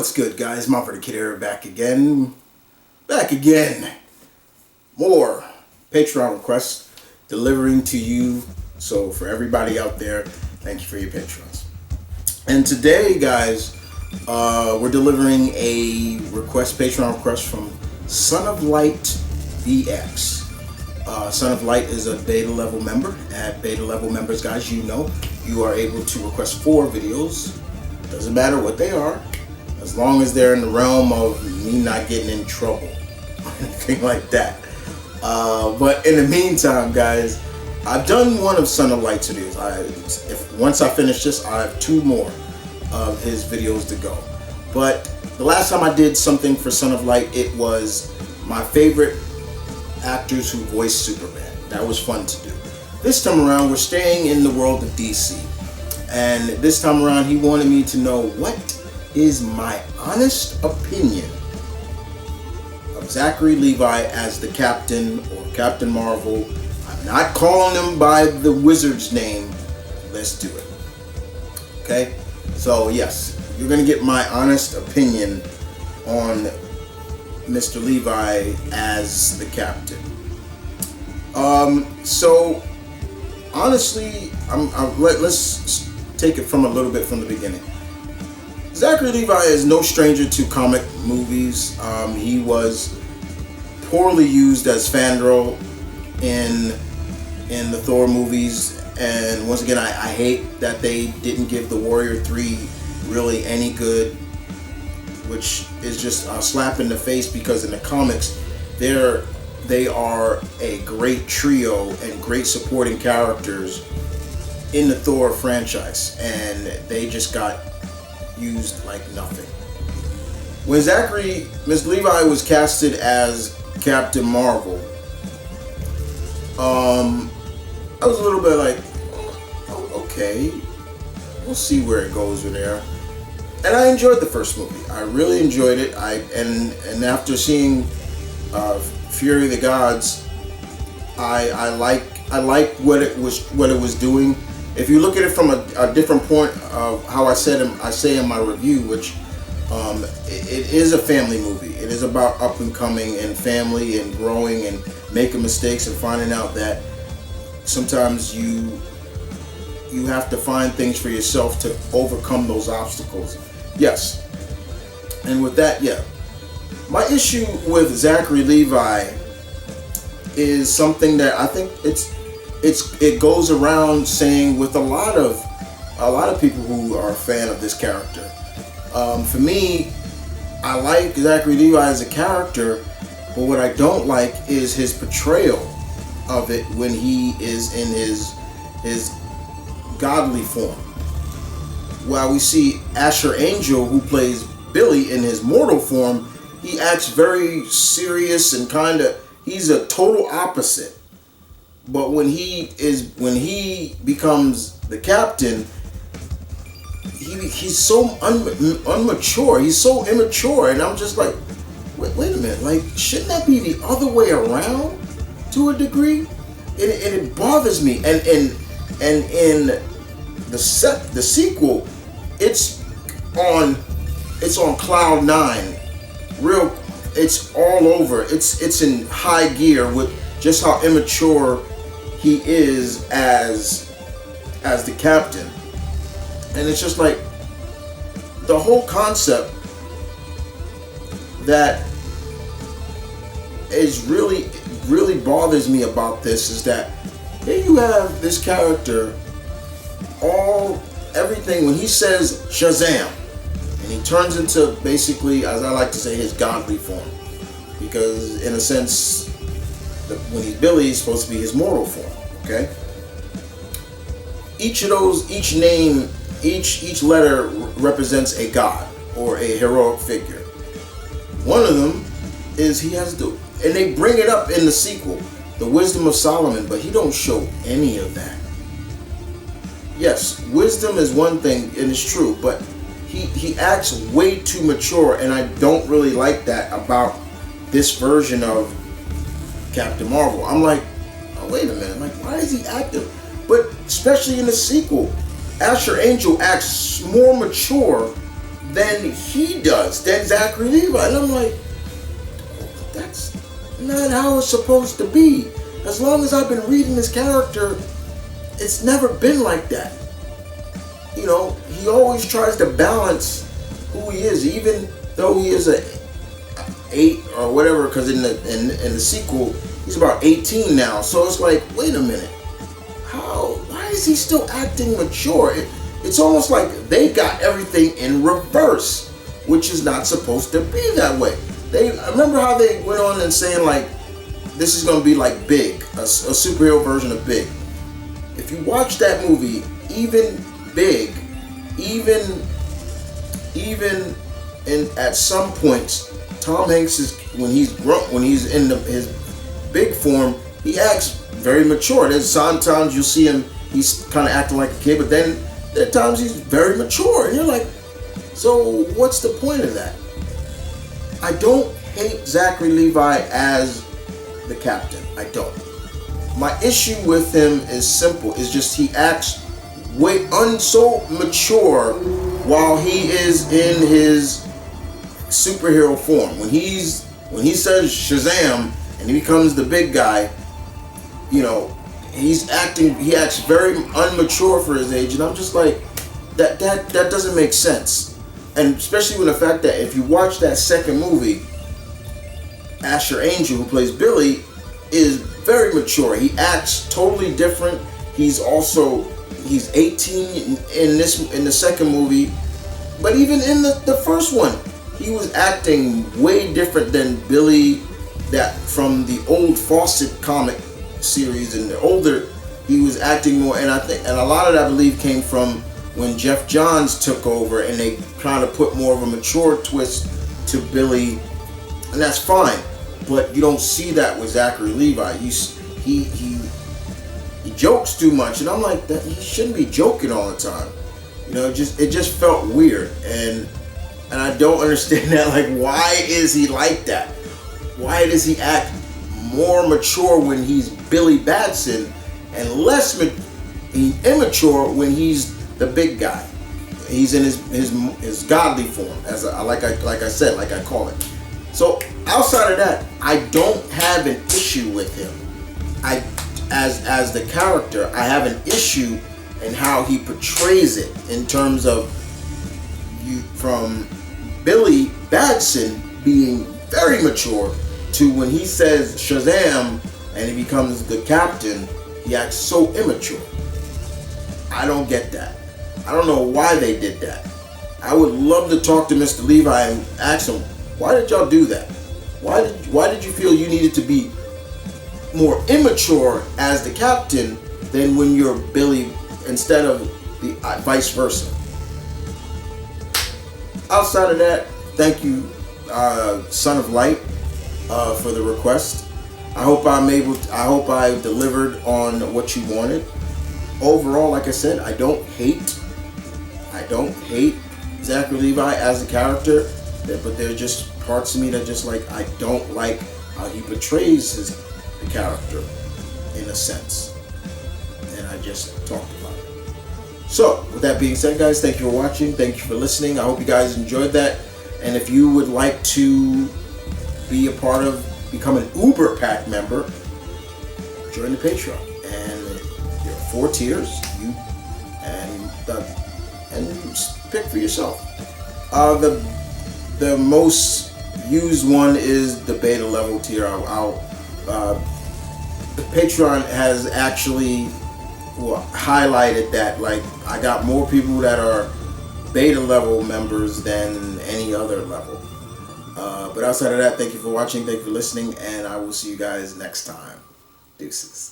What's good, guys? M.V.K here, back again. More Patreon requests delivering to you. So for everybody out there, thank you for your patrons. And today, guys, we're delivering a Patreon request from Son of Light VX. Son of Light is a beta level member. At beta level members, guys, you know you are able to request 4 videos. Doesn't matter what they are, as long as they're in the realm of me not getting in trouble or anything like that. But in the meantime, guys, I've done one of Son of Light's videos. Once I finish this, I have 2 more of his videos to go. But the last time I did something for Son of Light, it was my favorite actors who voiced Superman. That was fun to do. This time around, we're staying in the world of DC. And this time around, he wanted me to know what is my honest opinion of Zachary Levi as the Captain or Captain Marvel. I'm not calling him by the wizard's name. Let's do it. Okay? So yes, you're going to get my honest opinion on Mr. Levi as the Captain. So honestly, let's take it from a little bit from the beginning. Zachary Levi is no stranger to comic movies. He was poorly used as Fandral in the Thor movies, and once again, I hate that they didn't give the Warrior 3 really any good, which is just a slap in the face, because in the comics, they are a great trio and great supporting characters in the Thor franchise, and they just got used like nothing. When Miss Levi was casted as Captain Marvel, I was a little bit like, oh, okay, we'll see where it goes with there. And I enjoyed the first movie. I really enjoyed it. And after seeing Fury of the Gods, I like what it was doing. If you look at it from a different point of how I say in my review, which it is a family movie. It is about up and coming and family and growing and making mistakes and finding out that sometimes you have to find things for yourself to overcome those obstacles. Yes. And with that, yeah. My issue with Zachary Levi is something that I think it goes around saying with a lot of people who are a fan of this character. For me, I like Zachary Levi as a character, but what I don't like is his portrayal of it when he is in his godly form. While we see Asher Angel, who plays Billy, in his mortal form, he acts very serious and he's a total opposite. But when he becomes the Captain, he's so unmature. He's so immature, and I'm just like, wait a minute. Like, shouldn't that be the other way around to a degree? And it bothers me. And in the sequel, it's on cloud 9. It's all over. It's in high gear with just how immature he is as the Captain. And it's just like the whole concept that is really bothers me about this is that here you have this character, everything when he says Shazam, and he turns into, basically, as I like to say, his godly form, because in a sense, when he's Billy, he's supposed to be his mortal form. Okay. Each letter represents a god or a heroic figure. One of them is and they bring it up in the sequel, the wisdom of Solomon, but he don't show any of that. Yes, wisdom is one thing, and it's true, but he acts way too mature, and I don't really like that about this version of Captain Marvel. I'm like, oh, wait a minute, like, why is he acting? But especially in the sequel, Asher Angel acts more mature than he does, than Zachary Levi. And I'm like, that's not how it's supposed to be. As long as I've been reading this character, it's never been like that. You know, he always tries to balance who he is, even though he is a 8 or whatever, because in the sequel he's about 18 now. So it's like, wait a minute, why is he still acting mature? It's almost like they got everything in reverse, which is not supposed to be that way. I remember how they went on and saying like, this is going to be like Big, a superhero version of Big. If you watch that movie, even Big, even at some points, Tom Hanks is when he's in his big form, he acts very mature. There's sometimes you'll see him, he's kind of acting like a kid, but then there are times he's very mature, and you're like, so what's the point of that? I don't hate Zachary Levi as the captain. I don't. My issue with him is simple. It's just he acts so mature while he is in his superhero form. When he says Shazam and he becomes the big guy, you know, he acts very unmature for his age, and I'm just like, that doesn't make sense. And especially with the fact that if you watch that second movie, Asher Angel, who plays Billy, is very mature. He acts totally different. He's 18 in the second movie, but even in the first one, he was acting way different than Billy that from the old Fawcett comic series. And the older, he was acting more, and a lot of that I believe came from when Jeff Johns took over, and they kind of put more of a mature twist to Billy, and that's fine. But you don't see that with Zachary Levi. He jokes too much, and I'm like, that he shouldn't be joking all the time. You know, it just felt weird, and I don't understand that. Like, why is he like that? Why does he act more mature when he's Billy Batson and less immature when he's the big guy? He's in his godly form, like I call it. So outside of that, I don't have an issue with him. As the character, I have an issue in how he portrays it in terms of from Billy Batson being very mature to when he says Shazam and he becomes the captain, he acts so immature. I don't get that. I don't know why they did that. I would love to talk to Mr. Levi and ask him, why did y'all do that? Why did you feel you needed to be more immature as the captain than when you're Billy instead of the vice versa? Outside of that, thank you, Son of Light, for the request. I hope I delivered on what you wanted. Overall, like I said, I don't hate Zachary Levi as a character, but there are just parts of me that just like, I don't like how he portrays the character in a sense, and I just talked about it. So with that being said, guys, thank you for watching, thank you for listening. I hope you guys enjoyed that, and if you would like to be a part of, become an Uber Pack member, join the Patreon, and there are 4 tiers. You pick for yourself. The most used one is the beta level tier. The Patreon has actually highlighted that, like, I got more people that are beta level members than any other level. But outside of that, thank you for watching, thank you for listening, and I will see you guys next time. Deuces.